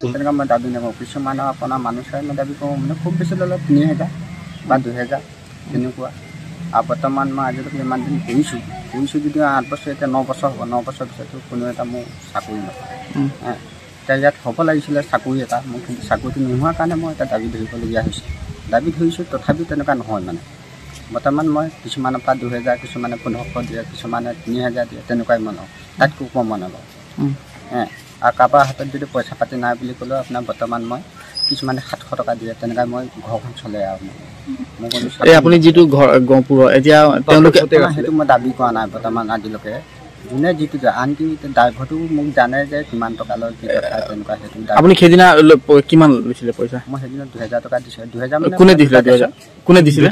তেনেকুৱা মই দাবী নকৰোঁ। কিছুমানৰ আপোনাৰ মানুহ চাই মই দাবী কৰোঁ মানে খুব বেছি ল'লে 3000 বা 2000 তেনেকুৱা। আৰু বৰ্তমান মই আজিলৈকে ইমান দিন কৰিছোঁ যদিও 8 বছৰ এতিয়া 9 বছৰ হ'ব। 9 বছৰ পিছতো কোনো এটা মোৰ চাকৰি নাপায়। এতিয়া ইয়াত হ'ব লাগিছিলে চাকৰি এটা, মোৰ কিন্তু চাকৰিটো নোহোৱাৰ কাৰণে মই এটা দাবী ধৰিবলগীয়া হৈছে। দাবী ধৰিছোঁ তথাপিও তেনেকুৱা নহয় মানে। বৰ্তমান মই কিছুমানৰ পৰা 2000, কিছুমানে 1500 দিয়ে, কিছুমানে 3000 দিয়ে, তেনেকুৱাই মই লওঁ, তাতকৈ ওপৰ মই নলওঁ। আৰু কাৰোবাৰ হাতত যদি পইচা পাতি নাই বুলি ক'লেও আপোনাৰ বৰ্তমান মই কিছুমানে 700 টকা দিয়ে, তেনেকৈ মই ঘৰখন চলে আৰু এই আপুনি যিটো ঘৰ গহপুৰৰ এতিয়া তেওঁলোকে সেইটো মই দাবী কৰা নাই বৰ্তমান আজিলৈকে। যোনে যিটো আনকি ড্ৰাইভাৰটো মোক জানে যে কিমান টকা লয় কি কথা তেনেকুৱা। সেইটো আপুনি সেইদিনা কিমান লৈছিলে পইচা? মই সেইদিনা 2000 টকা দিছোঁ। 2000 মানে কোনে দিছিলে? 2000 কোনে দিছিলে?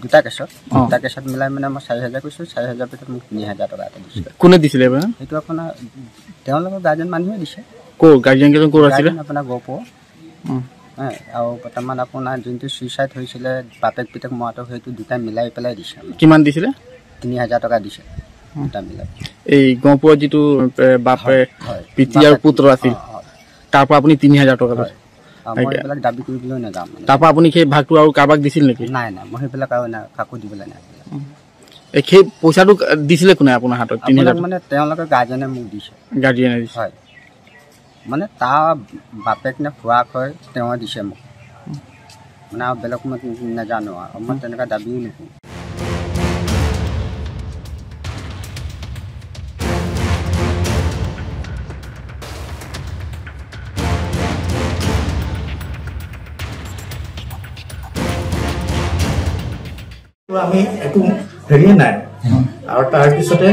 দুটা কেছত মিলাই মানে মই 4000 কৈছোঁ। 4000 ভিতৰত মোক 3000 টকা এটা দিছিলে। কোনে দিছিলে? সেইটো আপোনাৰ তেওঁলোকৰ গাৰ্জেন মানুহে দিছে। ক'ৰ গাৰ্জেন কেইজন ক'ৰ আছিলে? আপোনাৰ গহপুৰ। আৰু বৰ্তমান আপোনাৰ যোনটো চুইচাইড হৈছিলে বাপেক পিতেক মৰাটো, সেইটো দুটাই মিলাই পেলাই দিছে। কিমান দিছিলে? 3000 টকা দিছে দুটা মিলাই। এই গহপুৰৰ যিটো বাপে পিতৃ আৰু পুত্ৰ আছিল তাৰ পৰা আপুনি 3000 টকা লৈছে। মই এইবিলাক দাবী কৰিবলৈ নাযাওঁ। তাৰ পৰা আপুনি সেই ভাগটো আৰু কাৰোবাক দিছিল নেকি? নাই মই সেইবিলাক আৰু কাকো দিবলৈ নাই। সেই পইচাটো দিছিলে কোনে আপোনাৰ হাতত? 3000 মানে তেওঁলোকে গাৰ্জেনে মোক দিছে। গাৰ্জেনে দিছে? হয়, মানে তাৰ বাপেক নে খুৰাক হয় তেওঁ দিছে মোক, মানে আৰু বেলেগ মই নাজানো আৰু মই তেনেকুৱা দাবীও নকৰোঁ। আমি একো হেৰিয়ে নাই। আৰু তাৰপিছতে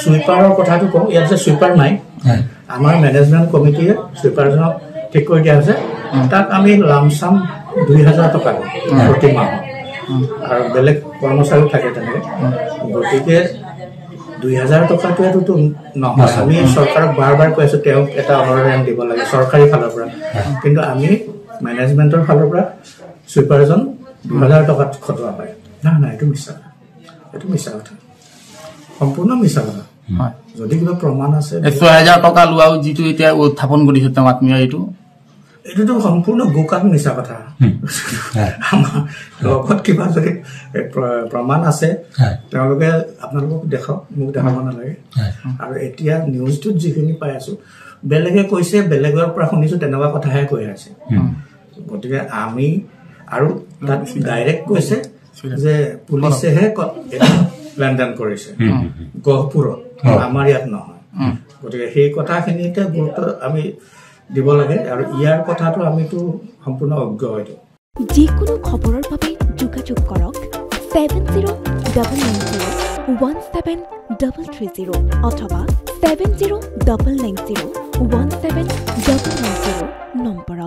চুইপাৰৰ কথাটো কওঁ। ইয়াত যে চুইপাৰ নাই, আমাৰ মেনেজমেণ্ট কমিটিয়ে চুইপাৰজনক ঠিক কৰি দিয়া হৈছে। তাক আমি লামচাম 2000 টকা প্ৰতি মাহত, আৰু বেলেগ কৰ্মচাৰীও থাকে তেনেকৈ। গতিকে 2000 টকাটোৱেতো নহয়। আমি চৰকাৰক বাৰ বাৰ কৈ আছোঁ তেওঁক এটা অনাৰেৰিয়াম দিব লাগে চৰকাৰী ফালৰ পৰা, কিন্তু আমি মেনেজমেণ্টৰ ফালৰ পৰা চুইপাৰজন 2000 টকাত খটোৱা পায়। নাই, এইটো মিছা কথা, সম্পূৰ্ণ মিছা কথা। যদি কিবা প্ৰমাণ আছে 6000 টকা লোৱাও যিটো এতিয়া উত্থাপন কৰিছে তেওঁ আত্মীয়, এইটোতো সম্পূৰ্ণ গোকাত মিছা কথা। আমাৰ লগত কিবা যদি প্ৰমাণ আছে তেওঁলোকে আপোনালোকক দেখাওক, মোক দেখাব নালাগে। আৰু এতিয়া নিউজটোত যিখিনি পাই আছো বেলেগে কৈছে, বেলেগৰ পৰা শুনিছো, তেনেকুৱা কথাহে কৈ আছে। গতিকে আমি আৰু তাত ডাইৰেক্ট কৈছে যে পুলিচেহে লেনদেন কৰিছে গহপুৰত, আমাৰ ইয়াত নহয়। গতিকে সেই কথাখিনিতে গুৰুত্ব আমি দিব লাগে। আৰু ইয়াৰ কথাটো আমিতো সম্পূৰ্ণ অজ্ঞ হয়তো। যিকোনো খবৰৰ বাবে যোগাযোগ কৰক 70901730 অথবা 7099017990 নম্বৰত।